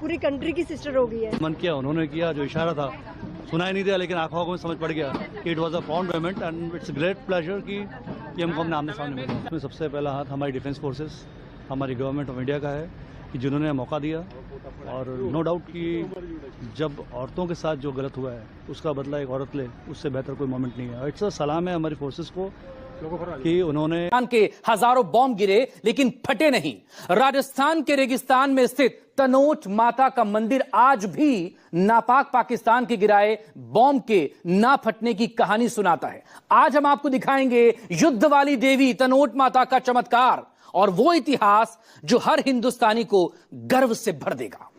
पूरी कंट्री की सिस्टर हो गई है। मन किया उन्होंने किया, जो इशारा था सुनाई नहीं दिया, लेकिन आंखों में समझ पड़ गया कि it was a found payment and it's great pleasure कि हमको हमने आमने सामने मिला। इसमें सबसे पहला हाथ हमारी डिफेंस फोर्सेस, हमारी गवर्नमेंट ऑफ इंडिया का है कि जिन्होंने मौका दिया, और नो डाउट कि जब औरतों के साथ जो गलत हुआ है उसका बदला एक औरत ले, उससे बेहतर कोई मोमेंट नहीं है। इट्स अ सलाम है हमारी फोर्सेस को कि उन्होंने के हजारों बॉम्ब गिरे लेकिन फटे नहीं। राजस्थान के रेगिस्तान में स्थित तनोट माता का मंदिर आज भी नापाक पाकिस्तान के गिराए बॉम्ब के ना फटने की कहानी सुनाता है। आज हम आपको दिखाएंगे युद्ध वाली देवी तनोट माता का चमत्कार और वो इतिहास जो हर हिंदुस्तानी को गर्व से भर देगा।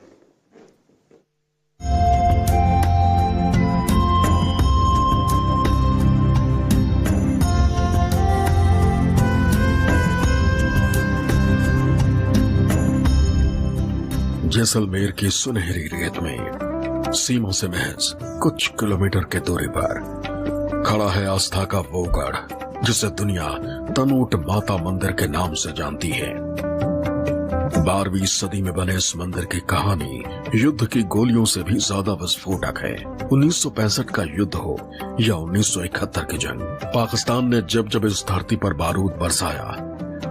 जैसलमेर की सुनहरी रेत में सीमा से महज कुछ किलोमीटर के दूरी पर खड़ा है आस्था का वो गढ़ जिसे दुनिया तनोट माता मंदिर के नाम से जानती है। 12वीं सदी में बने इस मंदिर की कहानी युद्ध की गोलियों से भी ज्यादा विस्फोटक है। 1965 का युद्ध हो या 1971 की जंग, पाकिस्तान ने जब जब इस धरती पर बारूद बरसाया,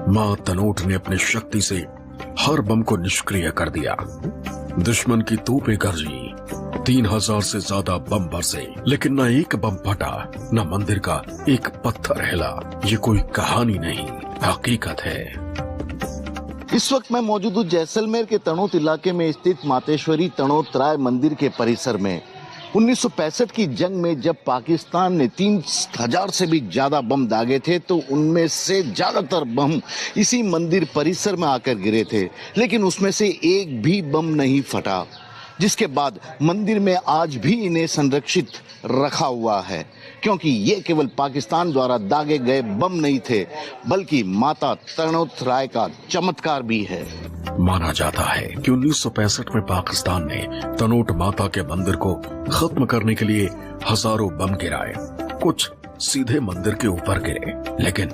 मां तनोट ने अपनी शक्ति से हर बम को निष्क्रिय कर दिया। दुश्मन की तोपें गरजी, 3000 से ज्यादा बम बरसे, लेकिन न एक बम फटा, न मंदिर का एक पत्थर हिला। ये कोई कहानी नहीं, हकीकत है। इस वक्त मैं मौजूद हूँ जैसलमेर के तनोट इलाके में स्थित मातेश्वरी तनोट राय मंदिर के परिसर में। 1965 की जंग में जब पाकिस्तान ने 3000 से भी ज्यादा बम दागे थे तो उनमें से ज्यादातर बम इसी मंदिर परिसर में आकर गिरे थे, लेकिन उसमें से एक भी बम नहीं फटा, जिसके बाद मंदिर में आज भी इन्हें संरक्षित रखा हुआ है, क्योंकि ये केवल पाकिस्तान द्वारा दागे गए बम नहीं थे बल्कि माता तनोट राय का चमत्कार भी है। माना जाता है कि 1965 में पाकिस्तान ने तनोट माता के मंदिर को खत्म करने के लिए हजारों बम गिराए। कुछ सीधे मंदिर के ऊपर गिरे, लेकिन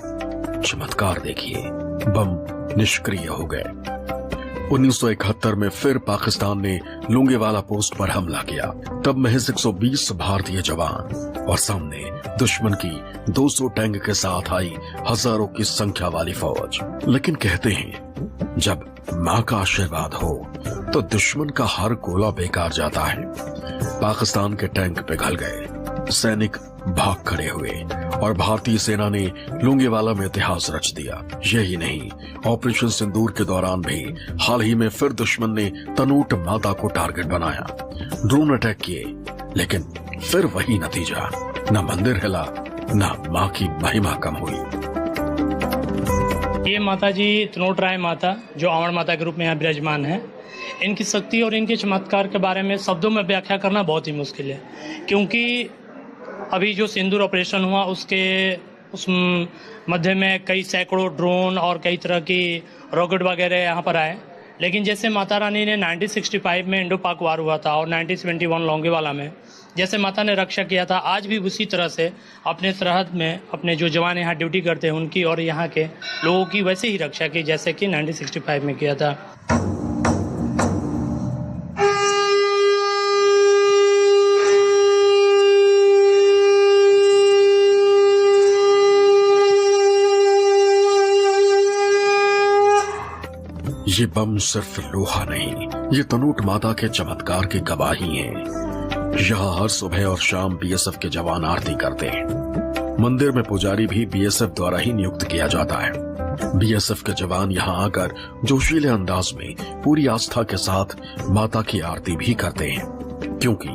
चमत्कार देखिए, बम निष्क्रिय हो गए। 1971 में फिर पाकिस्तान ने लुंगेवाला पोस्ट पर हमला किया। तब महज 120 भारतीय जवान और सामने दुश्मन की 200 टैंक के साथ आई हजारों की संख्या वाली फौज। लेकिन कहते हैं जब मां का आशीर्वाद हो तो दुश्मन का हर गोला बेकार जाता है। पाकिस्तान के टैंक पिघल गए, सैनिक भाग खड़े हुए और भारतीय सेना ने लुंगेवाला में इतिहास रच दिया। यही नहीं, ऑपरेशन सिंदूर के दौरान भी हाल ही में फिर दुश्मन ने तनोट माता को टारगेट बनाया, ड्रोन अटैक किए, लेकिन फिर वही नतीजा, न मंदिर हिला न मां की महिमा कम हुई। ये माता जी तनोट राय माता जो अमर माता के रूप में यहाँ विराजमान है, इनकी शक्ति और इनके चमत्कार के बारे में शब्दों में व्याख्या करना बहुत ही मुश्किल है, क्योंकि अभी जो सिंदूर ऑपरेशन हुआ उस मध्य में कई सैकड़ों ड्रोन और कई तरह की रॉकेट वगैरह यहाँ पर आए, लेकिन जैसे माता रानी ने 1965 में इंडो पाक वार हुआ था और 1971 लौंगेवाला में जैसे माता ने रक्षा किया था, आज भी उसी तरह से अपने सरहद में अपने जो जवान यहाँ ड्यूटी करते हैं उनकी और यहाँ के लोगों की वैसे ही रक्षा की जैसे कि 1965 में किया था। ये बम सिर्फ लोहा नहीं, ये तनोट माता के चमत्कार की गवाही है। यहाँ हर सुबह और शाम बीएसएफ के जवान आरती करते हैं। मंदिर में पुजारी भी बीएसएफ द्वारा ही नियुक्त किया जाता है। बीएसएफ के जवान यहाँ आकर जोशीले अंदाज में पूरी आस्था के साथ माता की आरती भी करते हैं, क्योंकि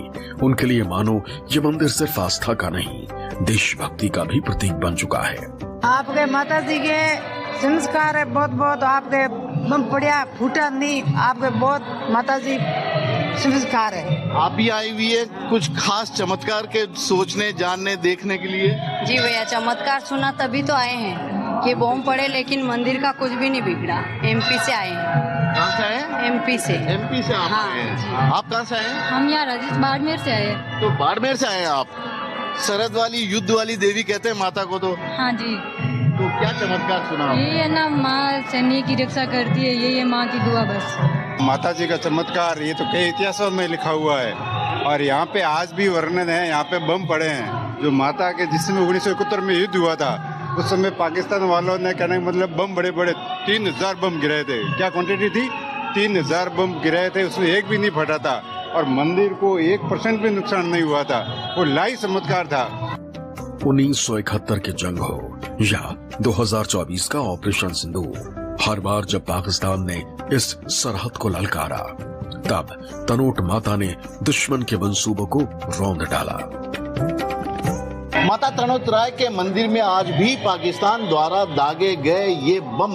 उनके लिए मानो ये मंदिर सिर्फ आस्था का नहीं, देशभक्ति का भी प्रतीक बन चुका है। आपके माता जी के संस्कार है बहुत बहुत, आपके बम पड़िया फूटा नहीं, आपके बहुत माता जी संस्कार है। आप भी आई हुई है कुछ खास चमत्कार के सोचने, जानने, देखने के लिए? जी भैया, चमत्कार सुना तभी तो आए हैं कि बॉम्ब पड़े लेकिन मंदिर का कुछ भी नहीं बिगड़ा। एमपी से आए हैं। कहाँ से आए? एमपी से। एमपी से आप आए हैं? आप कहाँ से आए हैं? हम यहाँ बाड़मेर से आए हैं। तो बाड़मेर से आए हैं आप? सरहद वाली युद्ध वाली देवी कहते हैं माता को। तो हाँ जी। तो क्या चमत्कार सुना? ये है ना, माँ सैनिक की रक्षा करती है, ये माँ की दुआ बस। माता जी का चमत्कार ये तो कई इतिहासों में लिखा हुआ है और यहाँ पे आज भी वर्णन है। यहाँ पे बम पड़े हैं जो माता के जिसमें 1971 में युद्ध हुआ था उस समय पाकिस्तान वालों ने कहने का मतलब बम बड़े बड़े 3000 बम गिराए थे। क्या क्वांटिटी थी? 3000 बम गिराए थे, उसमें एक भी नहीं फटा था और मंदिर को 1% भी नुकसान नहीं हुआ था। वो लाइव चमत्कार था। 1971 की जंग हो या 2024 का ऑपरेशन सिंदूर, हर बार जब पाकिस्तान ने इस सरहद को ललकारा तब तनोट माता ने दुश्मन के मंसूबों को रौंद डाला। माता तनोट राय के मंदिर में आज भी पाकिस्तान द्वारा दागे गए ये बम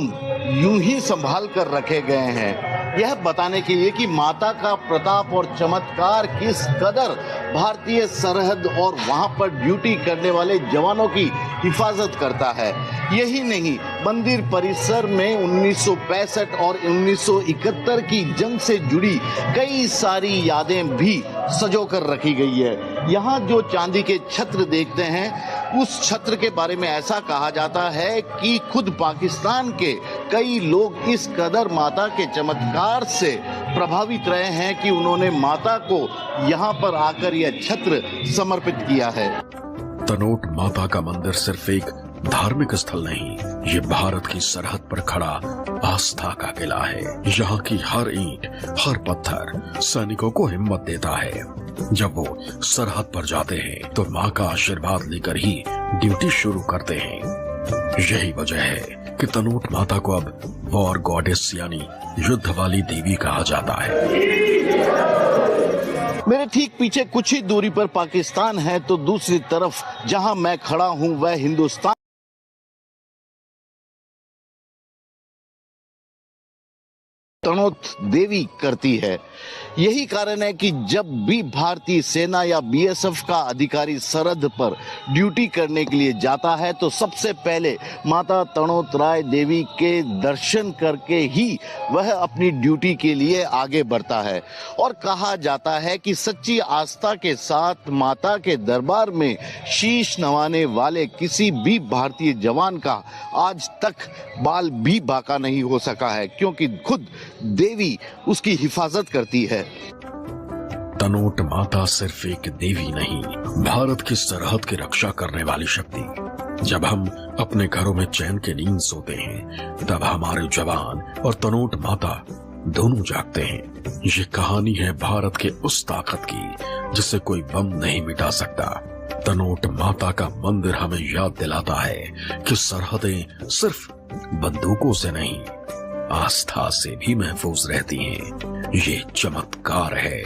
यूं ही संभाल कर रखे गए हैं, यह बताने के लिए कि माता का प्रताप और चमत्कार किस कदर भारतीय सरहद और वहां पर ड्यूटी करने वाले जवानों की हिफाजत करता है। यही नहीं, मंदिर परिसर में 1965 और 1971 की जंग से जुड़ी कई सारी यादें भी सजो कर रखी गई है। यहाँ जो चांदी के छत्र देखते हैं उस छत्र के बारे में ऐसा कहा जाता है कि खुद पाकिस्तान के कई लोग इस कदर माता के चमत्कार से प्रभावित रहे हैं कि उन्होंने माता को यहाँ पर आकर यह छत्र समर्पित किया है। तनोट माता का मंदिर सिर्फ एक धार्मिक स्थल नहीं, ये भारत की सरहद पर खड़ा आस्था का किला है। यहाँ की हर ईंट, हर पत्थर सैनिकों को हिम्मत देता है। जब वो सरहद पर जाते हैं तो माँ का आशीर्वाद लेकर ही ड्यूटी शुरू करते हैं। यही वजह है कि तनोट माता को अब वॉर गॉडेस यानी युद्ध वाली देवी कहा जाता है। मेरे ठीक पीछे कुछ ही दूरी पर पाकिस्तान है तो दूसरी तरफ जहां मैं खड़ा हूं वह हिंदुस्तान तनोट देवी करती है। यही कारण है कि जब भी भारतीय सेना या बीएसएफ का अधिकारी सरहद पर ड्यूटी करने के लिए जाता है तो सबसे पहले माता तनोट राय देवी के दर्शन करके ही वह अपनी ड्यूटी के लिए आगे बढ़ता है। और कहा जाता है कि सच्ची आस्था के साथ माता के दरबार में शीश नवाने वाले किसी भी भारतीय जवान का आज तक बाल भी बाका नहीं हो सका है, क्योंकि खुद देवी उसकी हिफाजत करती है। तनोट माता सिर्फ एक देवी नहीं, भारत की सरहद की रक्षा करने वाली शक्ति। जब हम अपने घरों में चैन की नींद सोते हैं तब हमारे जवान और तनोट माता दोनों जागते हैं। ये कहानी है भारत के उस ताकत की जिसे कोई बम नहीं मिटा सकता। तनोट माता का मंदिर हमें याद दिलाता है कि सरहदें सिर्फ बंदूकों से नहीं, आस्था से भी महफूज रहती हैं। ये चमत्कार है,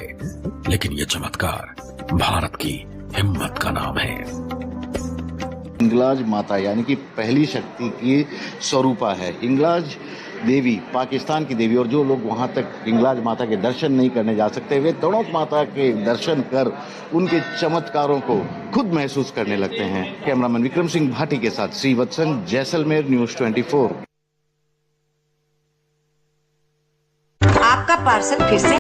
लेकिन ये चमत्कार भारत की हिम्मत का नाम है। हिंगलाज माता यानी कि पहली शक्ति की स्वरूपा है। हिंगलाज देवी पाकिस्तान की देवी, और जो लोग वहां तक हिंगलाज माता के दर्शन नहीं करने जा सकते वे तनोट माता के दर्शन कर उनके चमत्कारों को खुद महसूस करने लगते हैं। कैमरामैन विक्रम सिंह भाटी के साथ श्रीवत्सन, जैसलमेर, न्यूज़ 24। आपका पार्सल फिर से